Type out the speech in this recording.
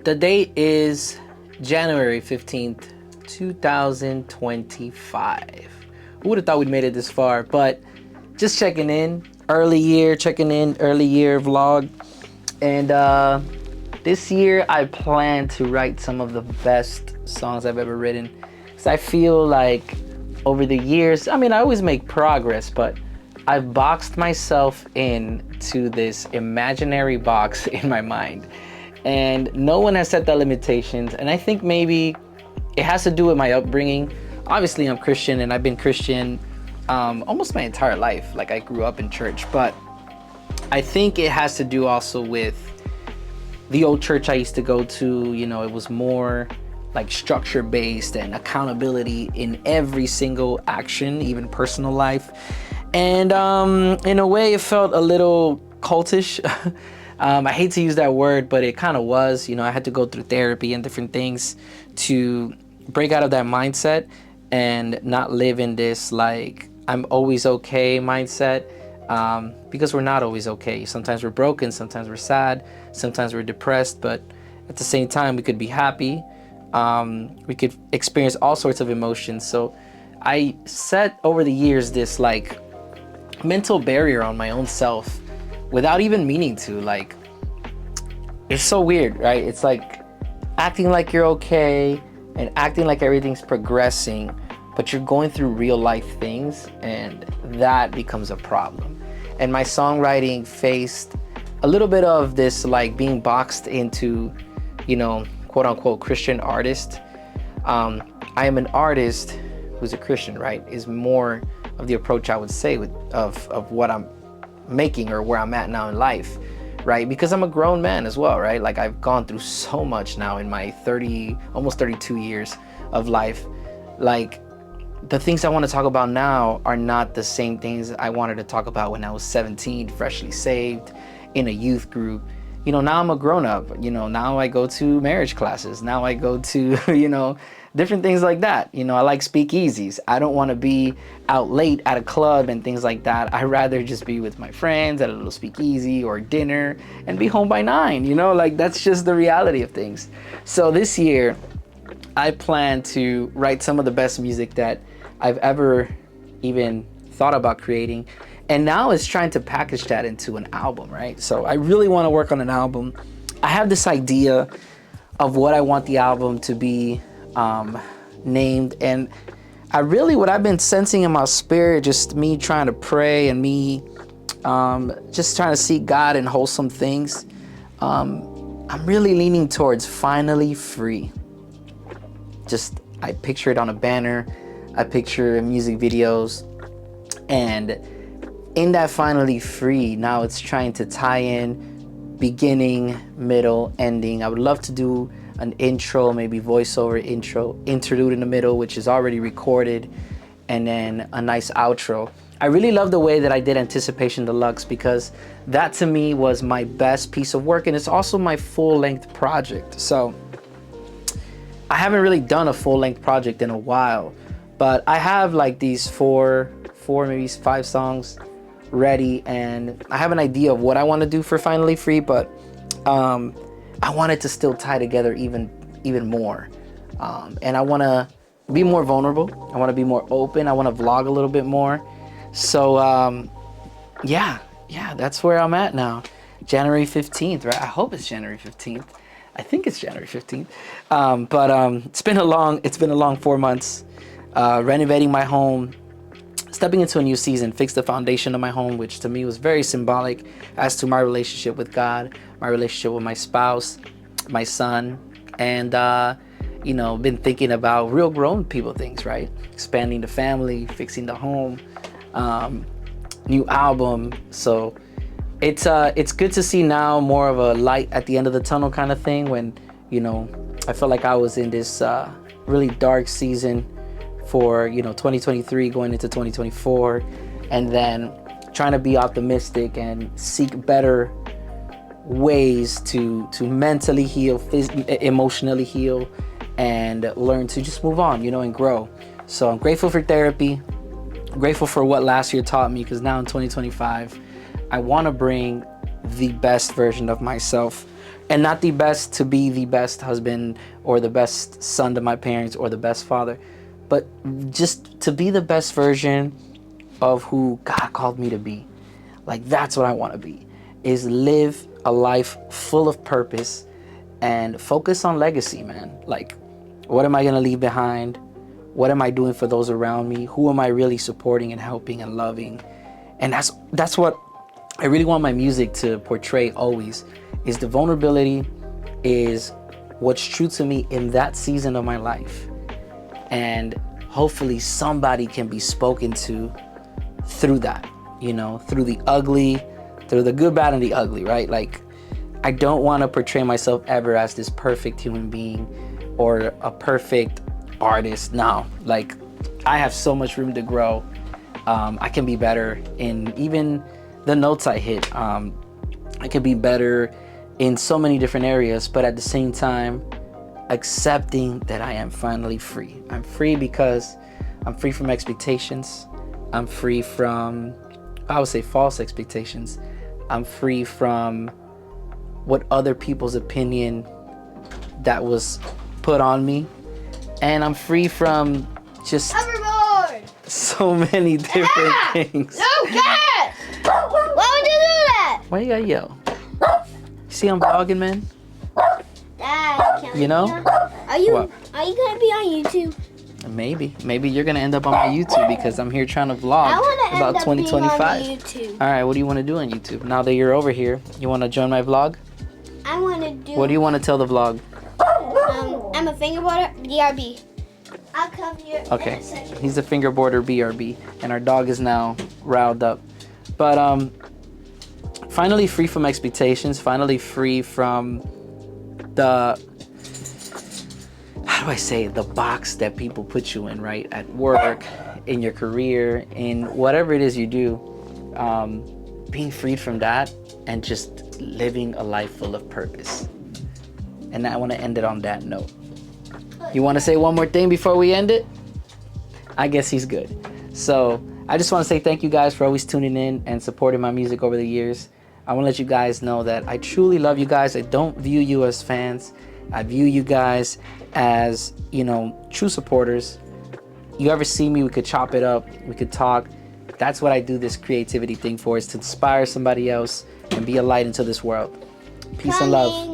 The date is January 15th, 2025. Who would have thought we'd made it this far? But just checking in, early year vlog. And this year I plan to write some of the best songs I've ever written. Because I feel like over the years, I always make progress, but I've boxed myself into this imaginary box in my mind. And no one has set the limitations. And I think maybe it has to do with my upbringing. Obviously, I'm Christian, and I've been Christian almost my entire life. Like, I grew up in church. But I think it has to do also with the old church I used to go to. You know, it was more like structure-based and accountability in every single action, even personal life. And in a way, it felt a little cultish. I hate to use that word, but it kind of was. You know, I had to go through therapy and different things to break out of that mindset and not live in this, like, I'm always okay mindset, because we're not always okay. Sometimes we're broken, sometimes we're sad, sometimes we're depressed, but at the same time, we could be happy. We could experience all sorts of emotions. So I set over the years this, like, mental barrier on my own self without even meaning to. Like, it's so weird, right? It's like acting like you're okay and acting like everything's progressing, but you're going through real life things, and that becomes a problem. And my songwriting faced a little bit of this, like, being boxed into, you know, quote unquote Christian artist. I am an artist who's a Christian, right? Is more of the approach I would say of what I'm making or where I'm at now in life, right? Because I'm a grown man as well, right? Like, I've gone through so much now in my almost 32 years of life. Like, the things I want to talk about now are not the same things I wanted to talk about when I was 17, freshly saved, in a youth group. You know, now I'm a grown up. You know, now I go to marriage classes. Now I go to, you know, different things like that. You know, I like speakeasies. I don't want to be out late at a club and things like that. I'd rather just be with my friends at a little speakeasy or dinner and be home by 9. You know, like, that's just the reality of things. So this year, I plan to write some of the best music that I've ever even thought about creating. And now it's trying to package that into an album, right? So I really want to work on an album. I have this idea of what I want the album to be named. And what I've been sensing in my spirit, just me trying to pray and me just trying to seek God in wholesome things. I'm really leaning towards Finally Free. I picture it on a banner. I picture music videos. And in that Finally Free, now it's trying to tie in beginning, middle, ending. I would love to do an intro, maybe voiceover intro, interlude in the middle, which is already recorded, and then a nice outro. I really love the way that I did Anticipation Deluxe, because that to me was my best piece of work, and it's also my full-length project. So I haven't really done a full-length project in a while, but I have like these four, maybe 5 songs ready, and I have an idea of what I want to do for Finally Free, but I want it to still tie together even more, and I want to be more vulnerable. I want to be more open. I want to vlog a little bit more. So yeah, that's where I'm at now. January 15th, right? I hope it's January 15th. I think it's January 15th. But it's been a long 4 months, renovating my home, stepping into a new season, fix the foundation of my home, which to me was very symbolic as to my relationship with God, my relationship with my spouse, my son, and been thinking about real grown people things, right? Expanding the family, fixing the home, new album. So it's good to see now more of a light at the end of the tunnel kind of thing, when, I felt like I was in this really dark season for 2023 going into 2024, and then trying to be optimistic and seek better ways to mentally heal, emotionally heal, and learn to just move on, and grow. So I'm grateful for therapy, grateful for what last year taught me, because now in 2025 I want to bring the best version of myself And not the best to be the best husband or the best son to my parents or the best father, but just to be the best version of who God called me to be. Like, that's what I want to be, is live a life full of purpose and focus on legacy, man. Like, what am I going to leave behind? What am I doing for those around me? Who am I really supporting and helping and loving? And that's what I really want my music to portray always, is the vulnerability is what's true to me in that season of my life. And hopefully somebody can be spoken to through that, you know, through the ugly, through the good, bad, and the ugly, right? Like, I don't want to portray myself ever as this perfect human being or a perfect artist. No, like, I have so much room to grow. I can be better in even the notes I hit. I can be better in so many different areas, but at the same time, accepting that I am finally free. I'm free because I'm free from expectations. I'm free from, I would say, false expectations. I'm free from what other people's opinion that was put on me. And I'm free from just Hoverboard! so many different things. No, cat! Why would you do that? Why you gotta yell? You see I'm vlogging, man? Dad, You know? Are you What? gonna be on YouTube? Maybe you're gonna end up on my YouTube because I'm here trying to vlog I wanna about end up being 2025. on YouTube. All right, what do you want to do on YouTube? Now that you're over here, you want to join my vlog? I wanna do. What do you want to tell the vlog? I'm a fingerboarder, DRB. I'll come here Okay, in a second. he's a fingerboarder BRB, and our dog is now riled up. But finally free from expectations, finally free from the, how do I say, the box that people put you in, right? At work, in your career, in whatever it is you do. Being freed from that and just living a life full of purpose. And I want to end it on that note. You want to say one more thing before we end it? I guess he's good. So I just want to say thank you guys for always tuning in and supporting my music over the years. I want to let you guys know that I truly love you guys. I don't view you as fans. I view you guys as, you know, true supporters. You ever see me, we could chop it up, we could talk. That's what I do this creativity thing for, is to inspire somebody else and be a light into this world. Peace and love.